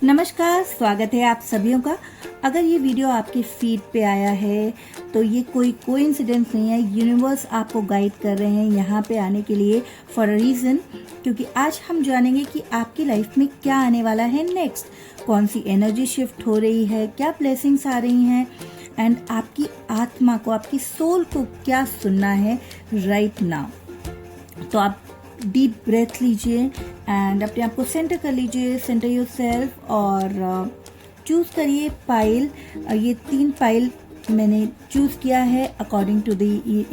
नमस्कार, स्वागत है आप सभी का। अगर ये वीडियो आपके फीड पे आया है तो ये कोई कोइंसिडेंस नहीं है। यूनिवर्स आपको गाइड कर रहे हैं यहाँ पे आने के लिए फॉर अ रीज़न, क्योंकि आज हम जानेंगे कि आपकी लाइफ में क्या आने वाला है नेक्स्ट, कौन सी एनर्जी शिफ्ट हो रही है, क्या ब्लेसिंग्स आ रही हैं एंड आपकी आत्मा को, आपकी सोल को क्या सुनना है राइट नाउ। तो आप डीप ब्रेथ लीजिए एंड अपने आप को सेंटर कर लीजिए, सेंटर योर सेल्फ और चूज़ करिए पाइल। ये 3 पाइल मैंने चूज़ किया है अकॉर्डिंग टू द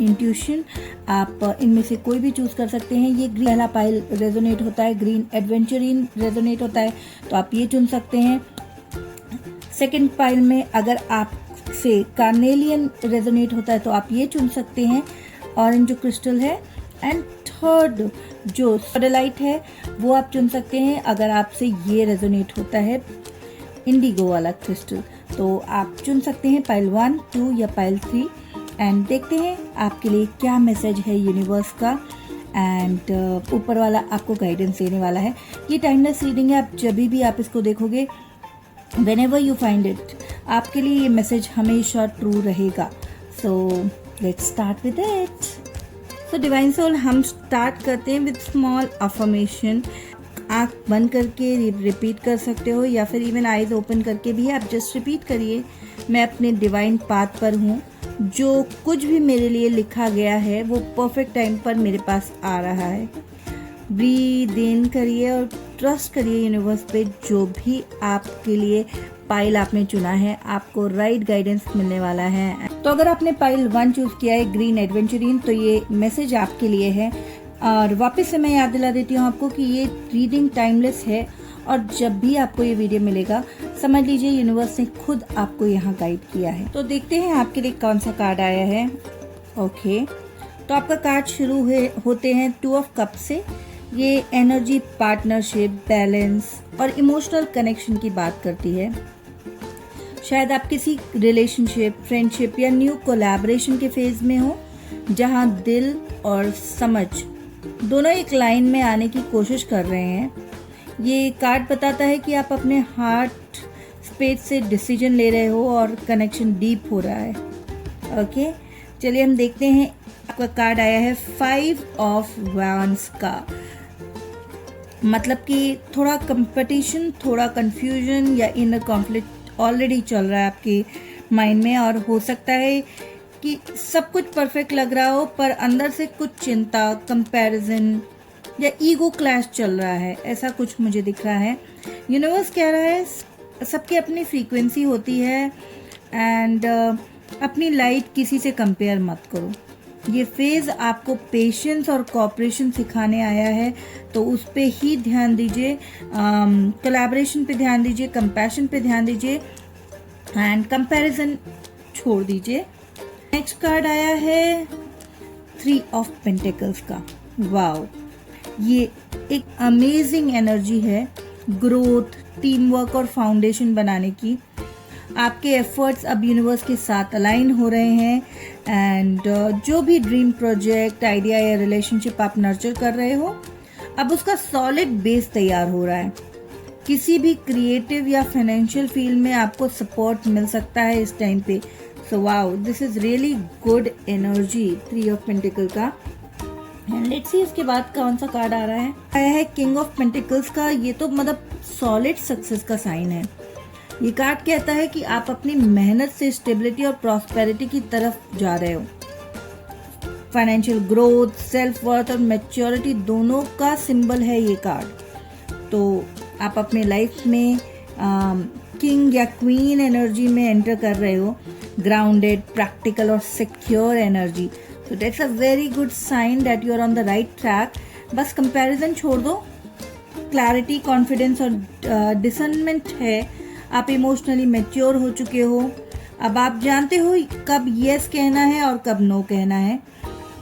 इंट्यूशन। आप इनमें से कोई भी चूज़ कर सकते हैं। ये पहला पाइल रेजोनेट होता है, ग्रीन एडवेंचरिन रेजोनेट होता है, तो आप ये चुन सकते हैं। सेकंड पाइल में अगर आपसे कार्नेलियन रेजोनेट होता है तो आप ये चुन सकते हैं, ऑरेंज जो क्रिस्टल है। एंड थर्ड जो सोडेलाइट है वो आप चुन सकते हैं अगर आपसे ये रेजोनेट होता है, इंडिगो वाला क्रिस्टल, तो आप चुन सकते हैं पाइल 1, 2 या पाइल 3। एंड देखते हैं आपके लिए क्या मैसेज है यूनिवर्स का एंड ऊपर वाला आपको गाइडेंस देने वाला है। ये टाइमलेस रीडिंग है, आप जब भी आप इसको देखोगे, whenever you find it, आपके लिए ये मैसेज हमेशा ट्रू रहेगा। So let's start with it. So divine soul, हम स्टार्ट करते हैं विद स्मॉल अफर्मेशन। आँख बंद करके रिपीट कर सकते हो या फिर इवन आईज ओपन करके भी आप जस्ट रिपीट करिए। मैं अपने डिवाइन पाथ पर हूँ, जो कुछ भी मेरे लिए लिखा गया है वो परफेक्ट टाइम पर मेरे पास आ रहा है। ब्रीद इन करिए और ट्रस्ट करिए यूनिवर्स पे, जो भी आपके लिए पाइल आपने चुना है आपको राइट गाइडेंस मिलने वाला है। तो अगर आपने पाइल 1 चूज किया है, ग्रीन एडवेंचरिन, तो ये मैसेज आपके लिए है। और वापस से मैं याद दिला देती हूँ आपको कि ये रीडिंग टाइमलेस है और जब भी आपको ये वीडियो मिलेगा समझ लीजिए यूनिवर्स ने खुद आपको यहाँ गाइड किया है। तो देखते हैं आपके लिए कौन सा कार्ड आया है। ओके, तो आपका कार्ड शुरू होते हैं 2 ऑफ कप से। ये एनर्जी, पार्टनरशिप, बैलेंस और इमोशनल कनेक्शन की बात करती है। शायद आप किसी रिलेशनशिप, फ्रेंडशिप या न्यू कोलैबोरेशन के फेज में हो, जहां दिल और समझ दोनों एक लाइन में आने की कोशिश कर रहे हैं। ये कार्ड बताता है कि आप अपने हार्ट स्पेस से डिसीजन ले रहे हो और कनेक्शन डीप हो रहा है। ओके, चलिए हम देखते हैं। आपका कार्ड आया है 5 ऑफ वांड्स का, मतलब कि थोड़ा कंपटीशन, थोड़ा कंफ्यूजन या इनर कॉन्फ्लिक्ट ऑलरेडी चल रहा है आपके माइंड में, और हो सकता है कि सब कुछ परफेक्ट लग रहा हो पर अंदर से कुछ चिंता, कंपैरिजन या ईगो क्लैश चल रहा है, ऐसा कुछ मुझे दिख रहा है। यूनिवर्स कह रहा है सबकी अपनी फ्रीक्वेंसी होती है एंड अपनी लाइट किसी से कंपेयर मत करो। ये फेज आपको पेशेंस और कोऑपरेशन सिखाने आया है, तो उस पे ही ध्यान दीजिए, कोलैबोरेशन पे ध्यान दीजिए, कंपैशन पे ध्यान दीजिए एंड कंपैरिजन छोड़ दीजिए। नेक्स्ट कार्ड आया है 3 ऑफ पेंटिकल्स का। वाओ, ये एक अमेजिंग एनर्जी है ग्रोथ, टीम वर्क और फाउंडेशन बनाने की। आपके एफर्ट्स अब यूनिवर्स के साथ अलाइन हो रहे हैं एंड जो भी ड्रीम प्रोजेक्ट, आइडिया या रिलेशनशिप आप नर्चर कर रहे हो, अब उसका सॉलिड बेस तैयार हो रहा है। किसी भी क्रिएटिव या फाइनेंशियल फील्ड में आपको सपोर्ट मिल सकता है इस टाइम पे। So wow, this is really good energy 3 of pentacle का। एंड लेट्स सी इसके बाद कौन सा कार्ड आ रहा है। आया है किंग ऑफ पेंटिकल्स का। ये तो मतलब सॉलिड सक्सेस का साइन है। ये कार्ड कहता है कि आप अपनी मेहनत से स्टेबिलिटी और प्रॉस्पेरिटी की तरफ जा रहे हो। फाइनेंशियल ग्रोथ, सेल्फ वर्थ और मैच्योरिटी दोनों का सिंबल है ये कार्ड। तो आप अपने लाइफ में किंग या क्वीन एनर्जी में एंटर कर रहे हो, ग्राउंडेड, प्रैक्टिकल और सिक्योर एनर्जी। तो that's a very good sign that you are on the right track. बस कंपैरिजन छोड़ दो, क्लैरिटी, कॉन्फिडेंस और डिसर्नमेंट है। आप इमोशनली मैच्योर हो चुके हो। अब आप जानते हो कब येस कहना है और कब नो कहना है।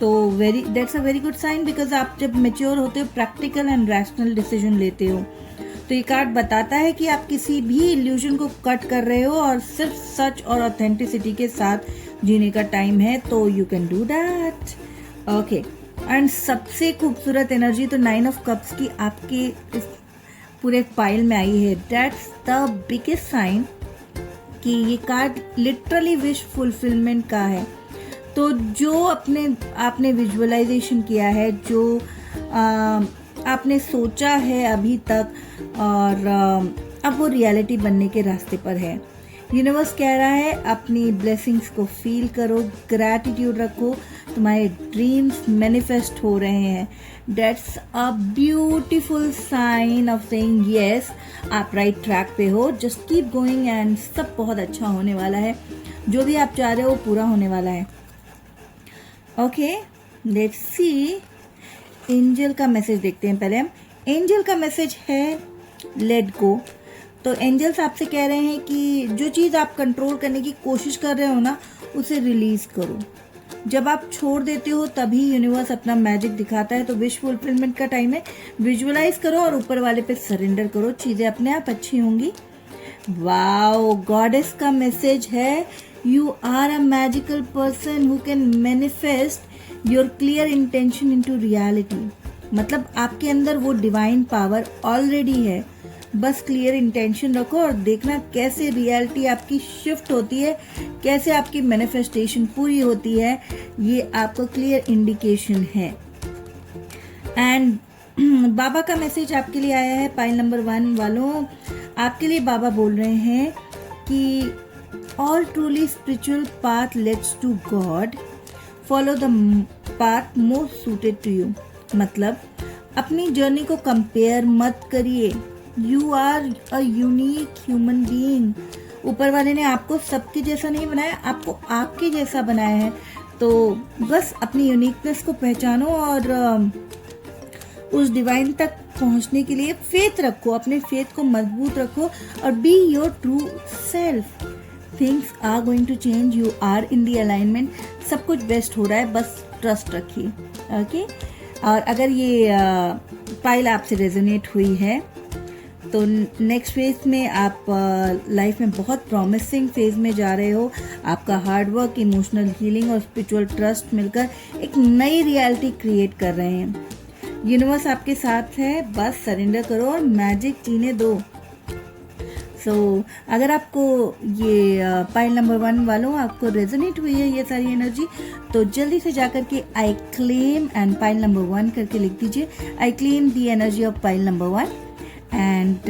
तो that's a very good sign, because आप जब मैच्योर होते हो, प्रैक्टिकल एंड रैशनल डिसीजन लेते हो। तो ये कार्ड बताता है कि आप किसी भी इल्यूजन को कट कर रहे हो और सिर्फ सच और ऑथेंटिसिटी के साथ जीने का टाइम है। तो you can do that. Okay, and सबसे खूबसूरत एनर्जी तो 9 ऑफ कप्स की आपके पूरे पाइल में आई है, दैट्स द बिगेस्ट साइन कि ये कार्ड लिटरली विश फुलफिलमेंट का है। तो जो आपने विजुअलाइजेशन किया है, जो आपने सोचा है अभी तक, और अब वो रियलिटी बनने के रास्ते पर है। यूनिवर्स कह रहा है अपनी ब्लेसिंग्स को फील करो, ग्रैटिट्यूड रखो, तुम्हारे ड्रीम्स मैनिफेस्ट हो रहे हैं। That's a beautiful sign of saying yes, आप राइट ट्रैक पे हो, जस्ट कीप गोइंग एंड सब बहुत अच्छा होने वाला है। जो भी आप चाह रहे हो वो पूरा होने वाला है। ओके, लेट्स सी एंजल का मैसेज देखते हैं। पहले हम एंजल का मैसेज है लेट गो। तो एंजल्स आपसे कह रहे हैं कि जो चीज़ आप कंट्रोल करने की कोशिश कर रहे हो ना, उसे रिलीज करो। जब आप छोड़ देते हो तभी यूनिवर्स अपना मैजिक दिखाता है। तो विश फुलफिलमेंट का टाइम है, विजुअलाइज करो और ऊपर वाले पे सरेंडर करो, चीजें अपने आप अच्छी होंगी। वाओ, गॉडेस का मैसेज है you are a magical person who can manifest your clear intention into reality. मतलब आपके अंदर वो डिवाइन पावर ऑलरेडी है, बस क्लियर इंटेंशन रखो और देखना कैसे रियलिटी आपकी शिफ्ट होती है, कैसे आपकी मैनिफेस्टेशन पूरी होती है। ये आपको क्लियर इंडिकेशन है। एंड बाबा का मैसेज आपके लिए आया है पाइल नंबर 1 वालों। आपके लिए बाबा बोल रहे हैं कि all truly spiritual path leads to God, follow the path most suited to you. मतलब अपनी जर्नी को कंपेयर मत करिए, you are a unique human being. ऊपर वाले ने आपको सबके जैसा नहीं बनाया, आपको आपके जैसा बनाया है। तो बस अपनी यूनिकनेस को पहचानो और उस डिवाइन तक पहुंचने के लिए फेथ रखो, अपने फेथ को मजबूत रखो और be your true self. Things are going to change, you are in the alignment, सब कुछ बेस्ट हो रहा है, बस ट्रस्ट रखिए। ओके, और अगर ये पाइल आपसे रेजोनेट हुई है तो नेक्स्ट फेज में आप लाइफ में बहुत प्रॉमिसिंग फेज में जा रहे हो। आपका हार्ड वर्क, इमोशनल हीलिंग और स्पिरिचुअल ट्रस्ट मिलकर एक नई रियलिटी क्रिएट कर रहे हैं। यूनिवर्स आपके साथ है, बस सरेंडर करो और मैजिक जीने दो। अगर आपको ये पाइल नंबर 1 वालों आपको रेजोनेट हुई है ये सारी एनर्जी, तो जल्दी से जाकर के I claim and pile number 1 करके लिख दीजिए। I claim the energy of pile number 1। And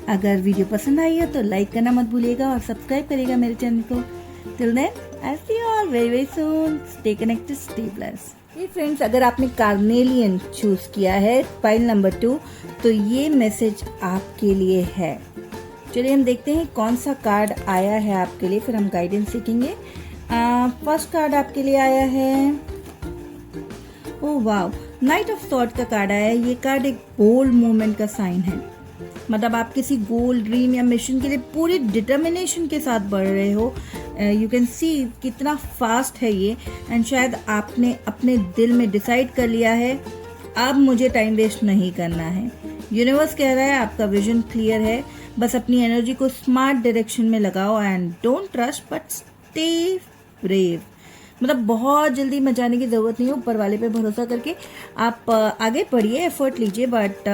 अगर वीडियो पसंद आई है तो लाइक करना मत भूलिएगा और सब्सक्राइब करिएगा मेरे चैनल को। Till then I see you all very very soon. Stay connected, stay blessed. ये फ्रेंड्स, अगर आपने कार्नेलियन चूज किया है पाइल नंबर 2 तो ये मैसेज आपके लिए है। चलिए हम देखते हैं कौन सा कार्ड आया है आपके लिए, फिर हम गाइडेंस सीखेंगे। फर्स्ट कार्ड आपके लिए आया है, ओह वाव, नाइट ऑफ थॉट का कार्ड आया है। ये कार्ड एक बोल्ड मूवमेंट का साइन है। मतलब आप किसी गोल, ड्रीम या मिशन के लिए पूरी डिटर्मिनेशन के साथ बढ़ रहे हो। यू कैन सी कितना फास्ट है ये। एंड शायद आपने अपने दिल में डिसाइड कर लिया है अब मुझे टाइम वेस्ट नहीं करना है। यूनिवर्स कह रहा है आपका विजन क्लियर है, बस अपनी एनर्जी को स्मार्ट डायरेक्शन में लगाओ and don't rush but stay brave. मतलब बहुत जल्दी मत जाने की जरूरत नहीं है, ऊपर वाले पे भरोसा करके आप आगे बढ़िए, एफर्ट लीजिए। बट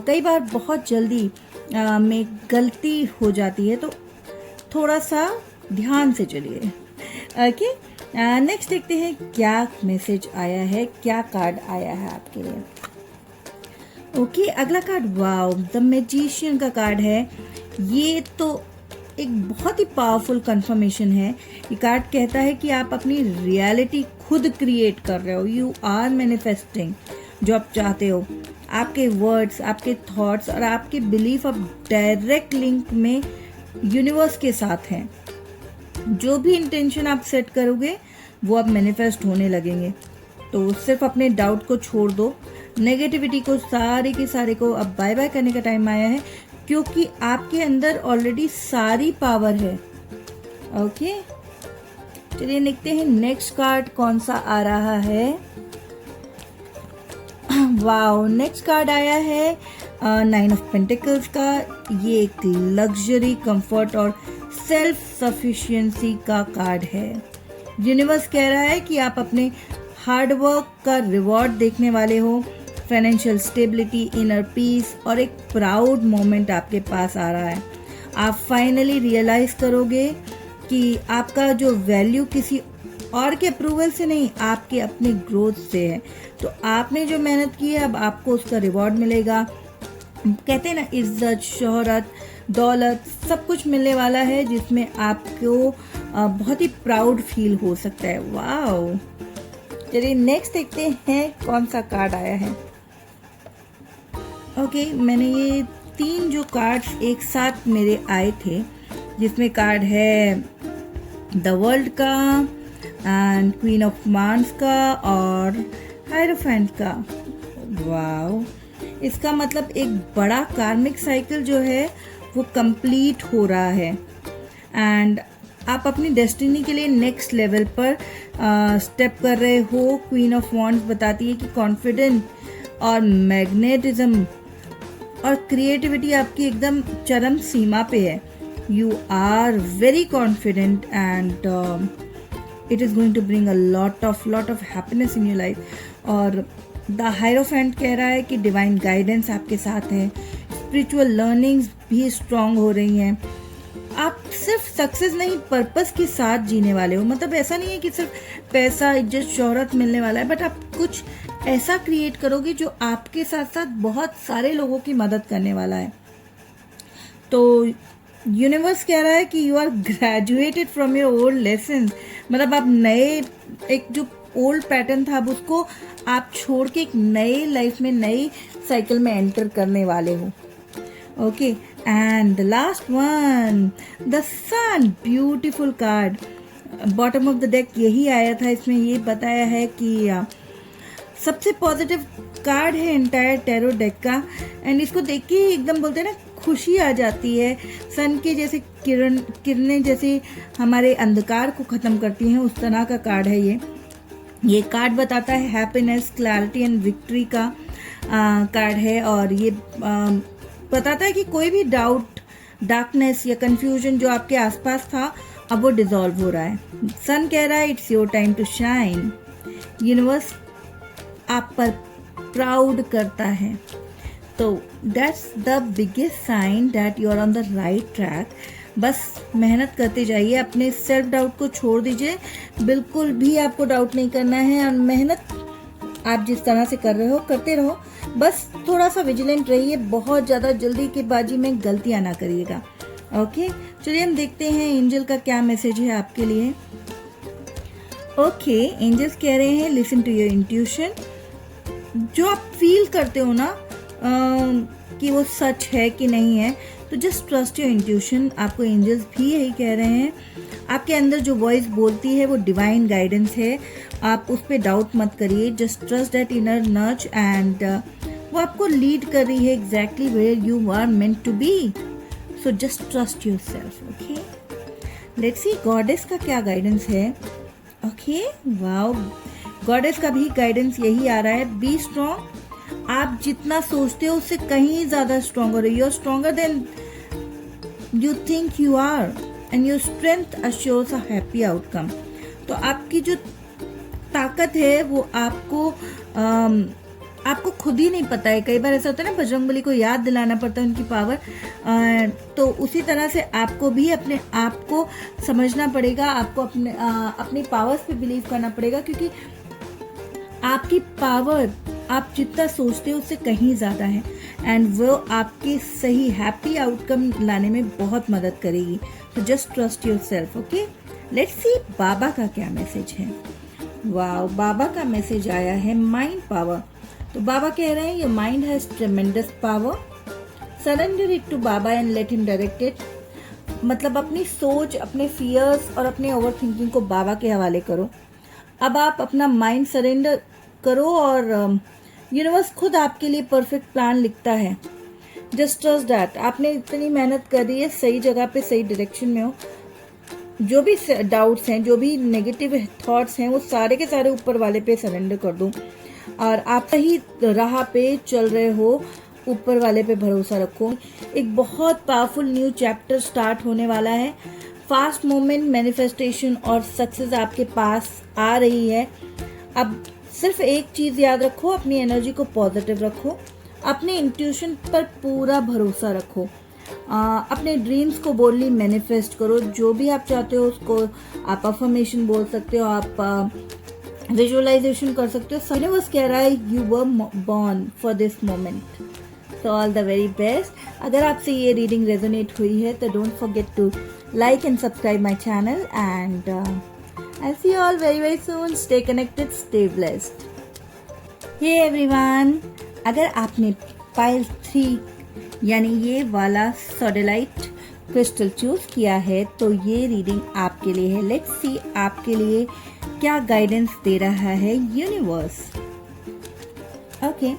कई बार बहुत जल्दी में गलती हो जाती है, तो थोड़ा सा ध्यान से चलिए। ओके, नेक्स्ट देखते हैं क्या मैसेज आया है, क्या कार्ड आया है आपके लिए। ओके, अगला कार्ड, वाओ, द मैजिशियन का कार्ड है। ये तो एक बहुत ही पावरफुल कंफर्मेशन है। ये कार्ड कहता है कि आप अपनी रियलिटी खुद क्रिएट कर रहे हो। यू आर मैनिफेस्टिंग जो आप चाहते हो। आपके वर्ड्स, आपके थॉट्स और आपके बिलीफ अब डायरेक्ट लिंक में यूनिवर्स के साथ हैं। जो भी इंटेंशन आप सेट करोगे वो अब मैनिफेस्ट होने लगेंगे। तो सिर्फ अपने डाउट को छोड़ दो, नेगेटिविटी को, सारे के सारे को अब बाय बाय करने का टाइम आया है, क्योंकि आपके अंदर ऑलरेडी सारी पावर है। ओके, चलिए देखते हैं नेक्स्ट कार्ड कौन सा आ रहा है। वाओ, नेक्स्ट कार्ड आया है 9 ऑफ पेंटिकल्स का। ये एक लग्जरी, कंफर्ट और सेल्फ सफिशिएंसी का कार्ड है। यूनिवर्स कह रहा है कि आप अपने हार्ड वर्क का रिवॉर्ड देखने वाले हो। फाइनेंशियल स्टेबिलिटी, इनर पीस और एक प्राउड मोमेंट आपके पास आ रहा है। आप फाइनली रियलाइज करोगे कि आपका जो वैल्यू किसी और के अप्रूवल से नहीं, आपके अपने ग्रोथ से है। तो आपने जो मेहनत की है अब आपको उसका रिवॉर्ड मिलेगा। कहते हैं ना, इज्जत, शोहरत, दौलत सब कुछ मिलने वाला है, जिसमें आपको बहुत ही प्राउड फील हो सकता है। वाओ! चलिए नेक्स्ट देखते हैं कौन सा कार्ड आया है। ओके, मैंने ये 3 जो कार्ड्स एक साथ मेरे आए थे, जिसमें कार्ड है द वर्ल्ड का एंड क्वीन ऑफ वांड्स का और हायरोफेंट का। वाओ! इसका मतलब एक बड़ा कार्मिक साइकिल जो है वो कंप्लीट हो रहा है एंड आप अपनी डेस्टिनी के लिए नेक्स्ट लेवल पर स्टेप कर रहे हो। क्वीन ऑफ वांड्स बताती है कि कॉन्फिडेंट और मैग्नेटिज्म और क्रिएटिविटी आपकी एकदम चरम सीमा पे है। You are very confident and it is going to bring a lot of happiness in your life. और द हायरोफेंट कह रहा है कि डिवाइन गाइडेंस आपके साथ है, स्पिरिचुअल लर्निंग्स भी स्ट्रांग हो रही हैं। आप सिर्फ सक्सेस नहीं, पर्पस के साथ जीने वाले हो। मतलब ऐसा नहीं है कि सिर्फ पैसा, इज्जत, शोहरत मिलने वाला है, बट आप कुछ ऐसा क्रिएट करोगे जो आपके साथ साथ बहुत सारे लोगों की मदद करने वाला है। तो यूनिवर्स कह रहा है कि you are graduated from your old lesson. मतलब आप नए, एक जो ओल्ड पैटर्न था अब उसको आप छोड़ के एक नए लाइफ में, नई साइकिल में एंटर करने वाले हो। Okay, and the last one, the sun, beautiful card, bottom of the deck यही आया था। इसमें ये बताया है कि सबसे पॉजिटिव कार्ड है एंटायर टैरो डेक का एंड इसको देख के एकदम बोलते हैं ना, खुशी आ जाती है। सन के जैसे किरणें जैसे हमारे अंधकार को खत्म करती हैं, उस तरह का कार्ड है ये कार्ड बताता है हैप्पीनेस, क्लैरिटी एंड विक्ट्री का कार्ड है। और ये बताता है कि कोई भी डाउट, डार्कनेस या कंफ्यूजन जो आपके आसपास था अब वो डिसॉल्व हो रहा है। सन कह रहा है it's your time to shine. Universe आप पर प्राउड करता है। तो that's the biggest sign that you are on the right track. बस मेहनत करते जाइए, अपने सेल्फ डाउट को छोड़ दीजिए। बिल्कुल भी आपको डाउट नहीं करना है और मेहनत आप जिस तरह से कर रहे हो करते रहो। बस थोड़ा सा विजिलेंट रहिए, बहुत ज़्यादा जल्दी की बाजी में गलतियां ना करिएगा। ओके, चलिए हम देखते हैं एंजल का क्या मैसेज है आपके लिए। ओके, एंजल्स कह रहे हैं लिसन टू योर इंट्यूशन। जो आप फील करते हो ना कि वो सच है कि नहीं है, तो जस्ट ट्रस्ट योर इंट्यूशन। आपको एंजल्स भी यही कह रहे हैं। आपके अंदर जो वॉइस बोलती है वो डिवाइन गाइडेंस है, आप उस पर डाउट मत करिए। Just trust that inner nudge and वो आपको लीड कर रही है exactly where you are meant to be. So just trust yourself. Okay, let's see goddess का क्या गाइडेंस है। ओके, वाओ, गॉडेस का भी गाइडेंस यही आ रहा है, बी स्ट्रॉन्ग। आप जितना सोचते हो उससे कहीं ज्यादा स्ट्रॉन्गर हो। You are stronger than you think you are and your strength assures a happy outcome. तो आपकी जो ताकत है वो आपको खुद ही नहीं पता है। कई बार ऐसा होता है ना, बजरंगबली को याद दिलाना पड़ता है उनकी पावर। तो उसी तरह से आपको भी अपने आप को समझना पड़ेगा, आपको अपनी पावर्स पे बिलीव करना पड़ेगा, क्योंकि आपकी पावर आप जितना सोचते हो उससे कहीं ज़्यादा है एंड वो आपके सही हैप्पी आउटकम लाने में बहुत मदद करेगी। तो just trust yourself. Okay, let's see बाबा का क्या मैसेज है। वाओ, बाबा का मैसेज आया है माइंड पावर। तो बाबा कह रहे हैं your mind has tremendous power, surrender it to Baba and let him direct it. मतलब अपनी सोच, अपने फियर्स और अपने ओवर थिंकिंग को बाबा के हवाले करो। अब आप अपना माइंड सरेंडर करो और यूनिवर्स खुद आपके लिए परफेक्ट प्लान लिखता है। Just trust that. आपने इतनी मेहनत कर दी है, सही जगह पे सही डायरेक्शन में हो। जो भी डाउट्स हैं, जो भी नेगेटिव थॉट्स हैं, वो सारे के सारे ऊपर वाले पे सरेंडर कर दो और आप सही राह पे चल रहे हो। ऊपर वाले पे भरोसा रखो। एक बहुत पावरफुल न्यू चैप्टर स्टार्ट होने वाला है। फास्ट मूवमेंट, मैनिफेस्टेशन और सक्सेस आपके पास आ रही है। अब सिर्फ एक चीज याद रखो, अपनी एनर्जी को पॉजिटिव रखो, अपने इंट्यूशन पर पूरा भरोसा रखो, अपने ड्रीम्स को बोल्डली मैनिफेस्ट करो। जो भी आप चाहते हो उसको आप अफर्मेशन बोल सकते हो, आप विजुअलाइजेशन कर सकते हो। यूनिवर्स कह रहा है you were born for this moment, so all the very best. अगर आपसे ये रीडिंग रेजोनेट हुई है तो don't forget to like and subscribe my channel, and I'll see you all very soon. Stay connected, stay blessed. Hey everyone, अगर आपने pile 3 यानी ये वाला सोडेलाइट क्रिस्टल चूज किया है तो ये रीडिंग आपके लिए है। लेट्स सी आपके लिए क्या गाइडेंस दे रहा है यूनिवर्स। ओके,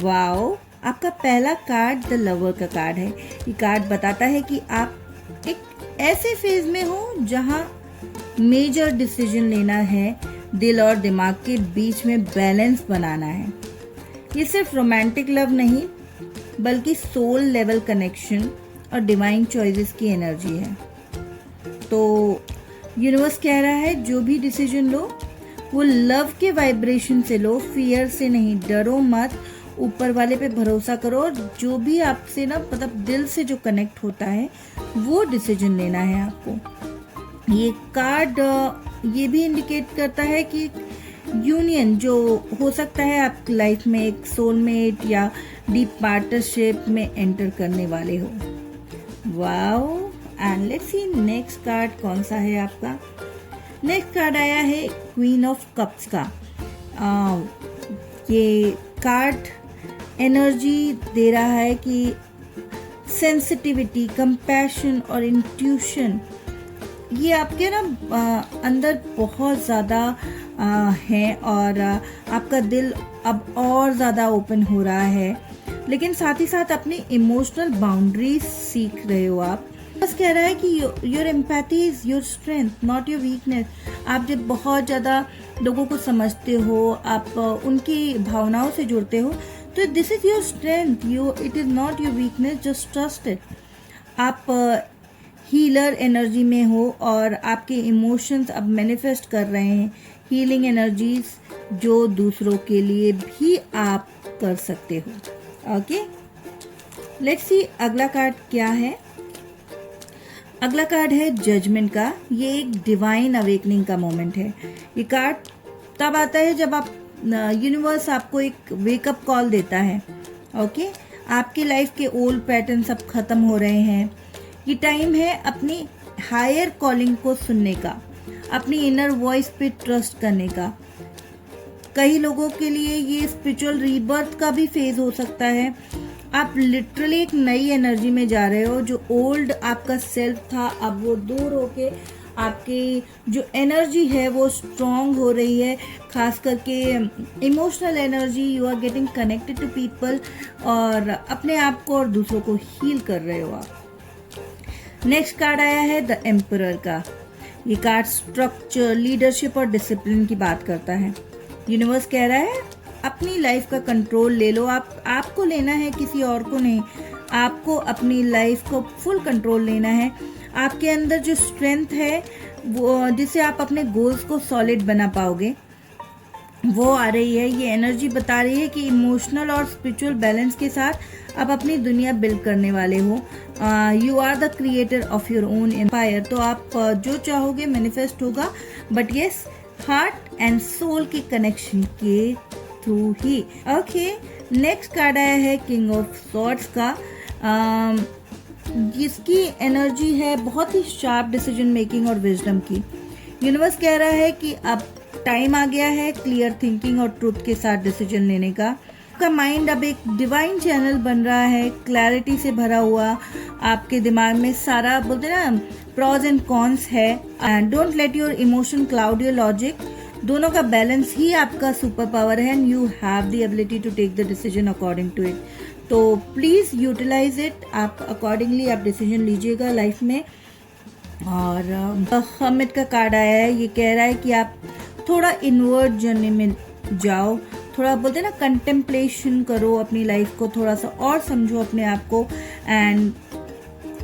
वाओ, आपका पहला कार्ड द लवर का कार्ड है। ये कार्ड बताता है कि आप एक ऐसे फेज में हो जहां मेजर डिसीजन लेना है, दिल और दिमाग के बीच में बैलेंस बनाना है। ये सिर्फ रोमांटिक लव नहीं बल्कि सोल लेवल कनेक्शन और डिवाइन चॉइसेस की एनर्जी है। तो यूनिवर्स कह रहा है जो भी डिसीजन लो वो लव के वाइब्रेशन से लो, फियर से नहीं। डरो मत, ऊपर वाले पे भरोसा करो और जो भी आपसे ना मतलब दिल से जो कनेक्ट होता है वो डिसीजन लेना है आपको। ये कार्ड ये भी इंडिकेट करता है कि यूनियन जो हो सकता है आपकी लाइफ में, एक सोलमेट या डीप पार्टनरशिप में एंटर करने वाले हो। Wow, and let's see next card कौन सा है आपका। नेक्स्ट कार्ड आया है क्वीन ऑफ कप्स का। ये कार्ड एनर्जी दे रहा है कि सेंसिटिविटी, कंपैशन और इंट्यूशन ये आपके ना अंदर बहुत ज़्यादा है और आपका दिल अब और ज़्यादा ओपन हो रहा है, लेकिन साथ ही साथ अपनी इमोशनल बाउंड्रीज सीख रहे हो आप। बस कह रहा है कि your empathy is your strength not your weakness. आप जब बहुत ज़्यादा लोगों को समझते हो, आप उनकी भावनाओं से जुड़ते हो, तो this is your strength, it is not your weakness, just trust it. आप हीलर एनर्जी में हो और आपके इमोशंस अब मैनिफेस्ट कर रहे हैं, हीलिंग एनर्जीज जो दूसरों के लिए भी आप कर सकते हो। ओके, लेट्स सी अगला कार्ड क्या है। अगला कार्ड है जजमेंट का। ये एक डिवाइन अवेकनिंग का मोमेंट है। ये कार्ड तब आता है जब आप यूनिवर्स आपको एक वेकअप कॉल देता है। ओके, आपकी लाइफ के ओल्ड पैटर्न सब खत्म हो रहे हैं। ये टाइम है अपनी हायर कॉलिंग को सुनने का, अपनी इनर वॉइस पे ट्रस्ट करने का। कई लोगों के लिए ये स्पिरिचुअल रीबर्थ का भी फेज हो सकता है। आप लिटरली एक नई एनर्जी में जा रहे हो। जो ओल्ड आपका सेल्फ था अब वो दूर होके आपकी जो एनर्जी है वो स्ट्रॉन्ग हो रही है, खास करके emotional energy. You are getting connected to people और अपने आप को और दूसरों को हील कर रहे हो आप। नेक्स्ट कार्ड आया है द एम्परर का। ये कार्ड स्ट्रक्चर, लीडरशिप और डिसिप्लिन की बात करता है। यूनिवर्स कह रहा है अपनी लाइफ का कंट्रोल ले लो। आपको लेना है, किसी और को नहीं। आपको अपनी लाइफ को फुल कंट्रोल लेना है। आपके अंदर जो स्ट्रेंथ है वो, जिससे आप अपने गोल्स को सॉलिड बना पाओगे, वो आ रही है। ये एनर्जी बता रही है कि इमोशनल और स्पिरिचुअल बैलेंस के साथ आप अपनी दुनिया बिल्ड करने वाले हो। You are the creator of your own empire. तो आप जो चाहोगे मैनिफेस्ट होगा, but yes, heart and soul के कनेक्शन के थ्रू ही। ओके, नेक्स्ट कार्ड आया है किंग ऑफ सॉर्ड्स का। जिसकी एनर्जी है बहुत ही शार्प डिसीजन मेकिंग और विजडम की। यूनिवर्स कह रहा है कि अब टाइम आ गया है क्लियर थिंकिंग और ट्रुथ के साथ डिसीजन लेने का। आपका माइंड अब एक डिवाइन चैनल बन रहा है, क्लैरिटी से भरा हुआ। आपके दिमाग में सारा बोलते ना प्रॉज एंड कॉन्स है। And don't let your emotion cloud your logic. दोनों का बैलेंस ही आपका सुपर पावर है and you have the ability to take the decision according to it. तो प्लीज यूटिलाइज इट। आप अकॉर्डिंगली आप डिसीजन लीजिएगा लाइफ में। और हमिद का कार्ड आया है। ये कह रहा है कि आप थोड़ा इनवर्ड जर्नी में जाओ, थोड़ा बोलते हैं ना कंटेम्पलेशन करो अपनी लाइफ को, थोड़ा सा और समझो अपने आप को। एंड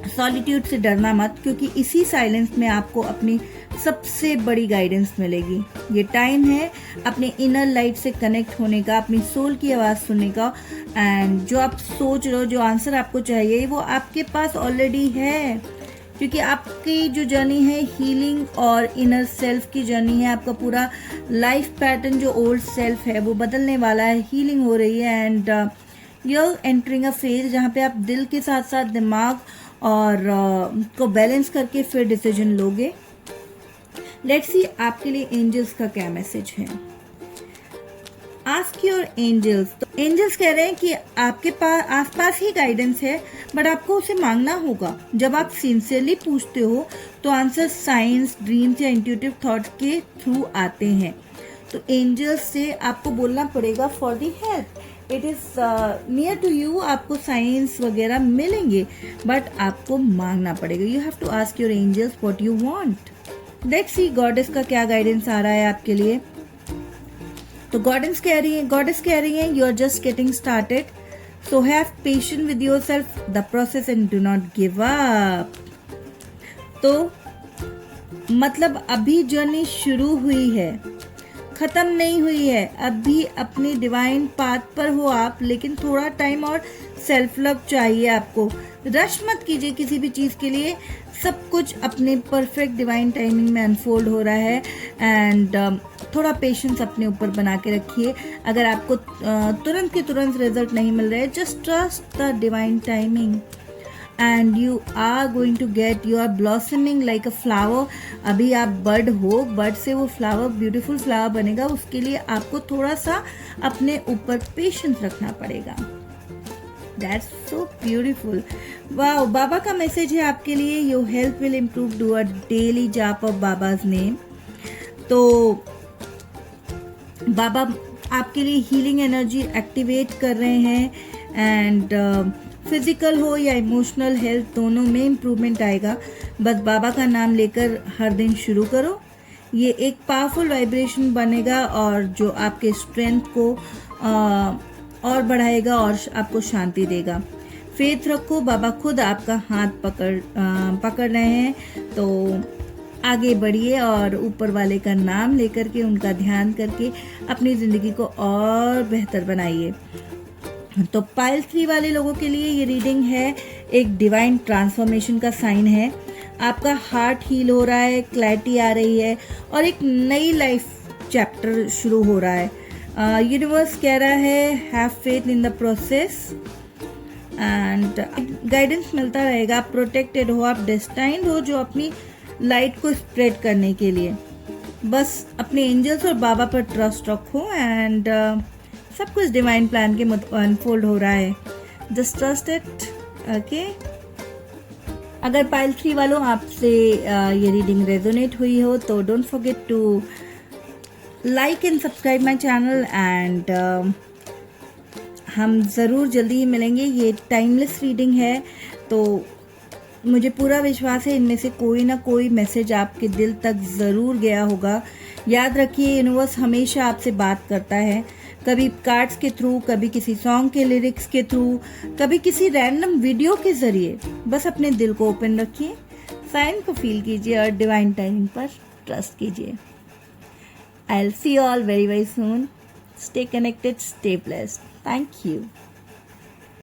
सॉलिट्यूड से डरना मत, क्योंकि इसी साइलेंस में आपको अपनी सबसे बड़ी गाइडेंस मिलेगी। ये टाइम है अपने इनर लाइट से कनेक्ट होने का, अपनी सोल की आवाज़ सुनने का, एंड जो आप सोच रहे हो, जो आंसर आपको चाहिए वो आपके पास ऑलरेडी है, क्योंकि आपकी जो जर्नी है हीलिंग और इनर सेल्फ की जर्नी है। आपका पूरा लाइफ पैटर्न जो ओल्ड सेल्फ है वो बदलने वाला है, हीलिंग हो रही है, and you are entering a phase जहाँ पे आप दिल के साथ साथ दिमाग और को बैलेंस करके फिर डिसीजन लोगे। लेट्स सी आपके लिए एंजल्स का क्या मैसेज है। Ask your angels. तो एंजल्स कह रहे हैं कि आपके पास आसपास ही गाइडेंस है, बट आपको उसे मांगना होगा। जब आप सिंसियरली पूछते हो तो आंसर साइंस, ड्रीम्स या इंट्यूटिव थॉट के थ्रू आते हैं। तो एंजल्स से आपको बोलना पड़ेगा for the help. It is near to you, आपको साइंस वगैरह मिलेंगे, बट आपको मांगना पड़ेगा। You have to ask your angels what you want. Let's see goddess का क्या गाइडेंस आ रहा है आपके लिए। तो गॉडेस कह रही है you are just getting started, so have patience with yourself the process and do not give up. तो मतलब अभी जर्नी शुरू हुई है, खत्म नहीं हुई है। अभी अपनी डिवाइन पाथ पर हो आप, लेकिन थोड़ा टाइम और सेल्फ लव चाहिए आपको। रश मत कीजिए किसी भी चीज के लिए, सब कुछ अपने परफेक्ट डिवाइन टाइमिंग में अनफोल्ड हो रहा है, एंड थोड़ा पेशेंस अपने ऊपर बना के रखिए। अगर आपको तुरंत के तुरंत रिजल्ट नहीं मिल रहे, just trust the divine timing and you are going to get, you are blossoming like a flower. अभी आप बर्ड हो, बर्ड से वो फ्लावर ब्यूटीफुल फ्लावर बनेगा, उसके लिए आपको थोड़ा सा अपने ऊपर पेशेंस रखना पड़ेगा। That's so beautiful. वाओ, बाबा का मैसेज है आपके लिए, your health will improve, do a daily जाप ऑफ बाबाज नेम। तो बाबा आपके लिए हीलिंग एनर्जी एक्टिवेट कर रहे हैं, एंड फिजिकल हो या इमोशनल हेल्थ दोनों में इम्प्रूवमेंट आएगा। बस बाबा का नाम लेकर हर दिन शुरू करो, ये एक पावरफुल वाइब्रेशन बनेगा और जो आपके स्ट्रेंथ को और बढ़ाएगा और आपको शांति देगा। फेथ रखो, बाबा खुद आपका हाथ पकड़ रहे हैं, तो आगे बढ़िए और ऊपर वाले का नाम लेकर के, उनका ध्यान करके अपनी जिंदगी को और बेहतर बनाइए। तो पाइल 3 वाले लोगों के लिए ये रीडिंग है एक डिवाइन ट्रांसफॉर्मेशन का साइन है। आपका हार्ट हील हो रहा है, क्लैरिटी आ रही है और एक नई लाइफ चैप्टर शुरू हो रहा है। यूनिवर्स कह रहा है have faith in the process, and guidance मिलता रहेगा। आप प्रोटेक्टेड हो, आप डेस्टाइन्ड हो जो अपनी लाइट को स्प्रेड करने के लिए। बस अपने एंजल्स और बाबा पर ट्रस्ट रखो, एंड सब कुछ डिवाइन प्लान के अनफोल्ड हो रहा है। Just trust it, okay. अगर पाइल 3 वालों आपसे ये रीडिंग रेजोनेट हुई हो तो don't forget to like and subscribe my channel, and हम ज़रूर जल्दी ही मिलेंगे। ये टाइमलेस रीडिंग है, तो मुझे पूरा विश्वास है इनमें से कोई ना कोई मैसेज आपके दिल तक ज़रूर गया होगा। याद रखिए, यूनिवर्स हमेशा आपसे बात करता है, कभी कार्ड्स के थ्रू, कभी किसी सॉन्ग के लिरिक्स के थ्रू, कभी किसी रैंडम वीडियो के जरिए। बस अपने दिल को ओपन रखिए, साइन को फील कीजिए और डिवाइन टाइमिंग पर ट्रस्ट कीजिए। I will see you all very very soon. Stay connected, stay blessed. Thank you.